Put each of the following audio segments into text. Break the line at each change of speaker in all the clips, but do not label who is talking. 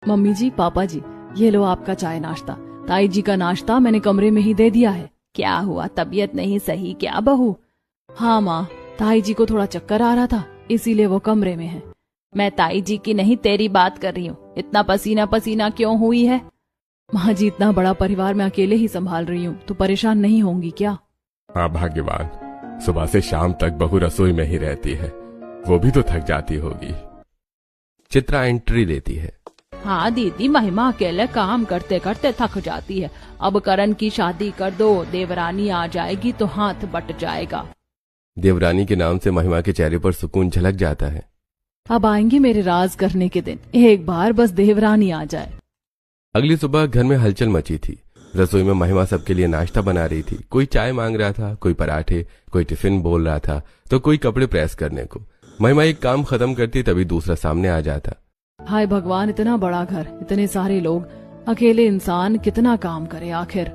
Mummy जी, पापा जी, ये लो आपका चाय नाश्ता। ताई जी का नाश्ता मैंने कमरे में ही दे दिया है। क्या हुआ, तबीयत नहीं सही क्या बहू? हाँ माँ, ताई जी को थोड़ा चक्कर आ रहा था, इसीलिए वो कमरे में है। मैं ताई जी की नहीं तेरी बात कर रही हूँ। इतना पसीना पसीना क्यों हुई है? माँ जी, इतना बड़ा परिवार मैं अकेले ही संभाल रही हूँ, तो परेशान नहीं होंगी क्या?
हाँ भाग्यवान, सुबह से शाम तक बहू रसोई में ही रहती है, वो भी तो थक जाती होगी। चित्रा एंट्री देती है।
हाँ दीदी, महिमा अकेले काम करते करते थक जाती है। अब करण की शादी कर दो, देवरानी आ जाएगी तो हाथ बट जाएगा।
देवरानी के नाम से महिमा के चेहरे पर सुकून झलक जाता है।
अब आएंगे मेरे राज करने के दिन, एक बार बस देवरानी आ जाए।
अगली सुबह घर में हलचल मची थी। रसोई में महिमा सबके लिए नाश्ता बना रही थी। कोई चाय मांग रहा था, कोई पराठे, कोई टिफिन बोल रहा था, तो कोई कपड़े प्रेस करने को। महिमा एक काम खत्म करती तभी दूसरा सामने आ जाता।
हाय भगवान, इतना बड़ा घर, इतने सारे लोग, अकेले इंसान कितना काम करे आखिर।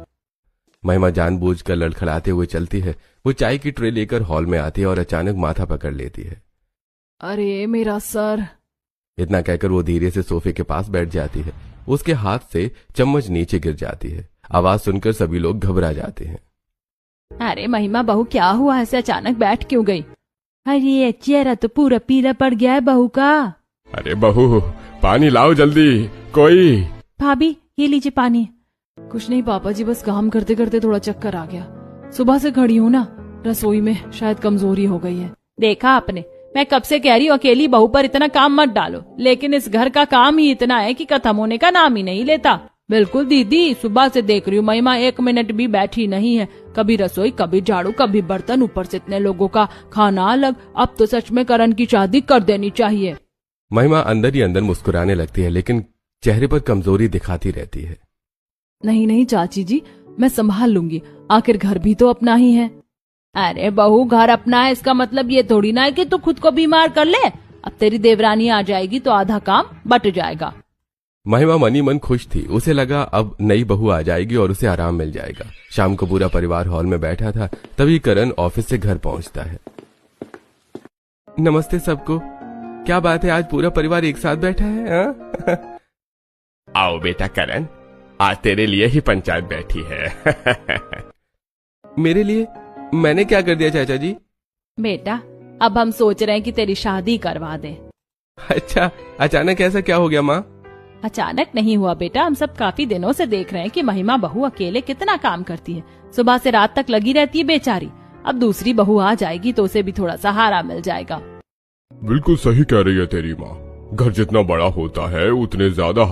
महिमा जानबूझकर लड़खड़ाते हुए चलती है। वो चाय की ट्रे लेकर हॉल में आती है और अचानक माथा पकड़ लेती है।
अरे मेरा सर।
इतना कहकर वो धीरे से सोफे के पास बैठ जाती है। उसके हाथ से चम्मच नीचे गिर जाती है। आवाज सुनकर सभी लोग घबरा जाते हैं।
अरे महिमा बहू, क्या हुआ, ऐसे अचानक बैठ क्यों गई? अरे चेहरा तो पूरा पीला पड़ गया है बहू का।
अरे बहू, पानी लाओ जल्दी कोई।
भाभी, ये लीजिए पानी। कुछ नहीं पापा जी, बस काम करते करते थोड़ा चक्कर आ गया। सुबह से खड़ी हूँ ना, रसोई में शायद कमजोरी हो गई है। देखा आपने, मैं कब से कह रही हूँ अकेली बहू पर इतना काम मत डालो, लेकिन इस घर का काम ही इतना है कि खत्म होने का नाम ही नहीं लेता। बिल्कुल दीदी, सुबह से देख रही हूँ महिमा एक मिनट भी बैठी नहीं है। कभी रसोई, कभी झाड़ू, कभी बर्तन, ऊपर से इतने लोगों का खाना अलग। अब तो सच में करण की शादी कर देनी चाहिए।
महिमा अंदर ही अंदर मुस्कुराने लगती है, लेकिन चेहरे पर कमजोरी दिखाती रहती है।
नहीं नहीं चाची जी, मैं संभाल लूंगी, आखिर घर भी तो अपना ही है। अरे बहू, घर अपना है इसका मतलब ये थोड़ी ना है कि तू खुद को बीमार कर ले। अब तेरी देवरानी आ जाएगी तो आधा काम बट जाएगा।
महिमा मनी मन खुश थी। उसे लगा अब नई बहू आ जाएगी और उसे आराम मिल जाएगा। शाम को पूरा परिवार हॉल में बैठा था, तभी करण ऑफिस से घर पहुंचता है। नमस्ते सबको। क्या बात है, आज पूरा परिवार एक साथ बैठा है? आओ बेटा करण, आज तेरे लिए ही पंचायत बैठी है। मेरे लिए? मैंने क्या कर दिया चाचा जी?
बेटा, अब हम सोच रहे हैं कि तेरी शादी करवा दे।
अच्छा, अचानक ऐसा क्या हो गया माँ?
अचानक नहीं हुआ बेटा, हम सब काफी दिनों से देख रहे हैं कि महिमा बहू अकेले कितना काम करती है। सुबह से रात तक लगी रहती है बेचारी। अब दूसरी बहू आ जाएगी तो उसे भी थोड़ा सहारा मिल जाएगा।
बिल्कुल सही कह रही है तेरी माँ। घर जितना बड़ा होता है उतने ज्यादा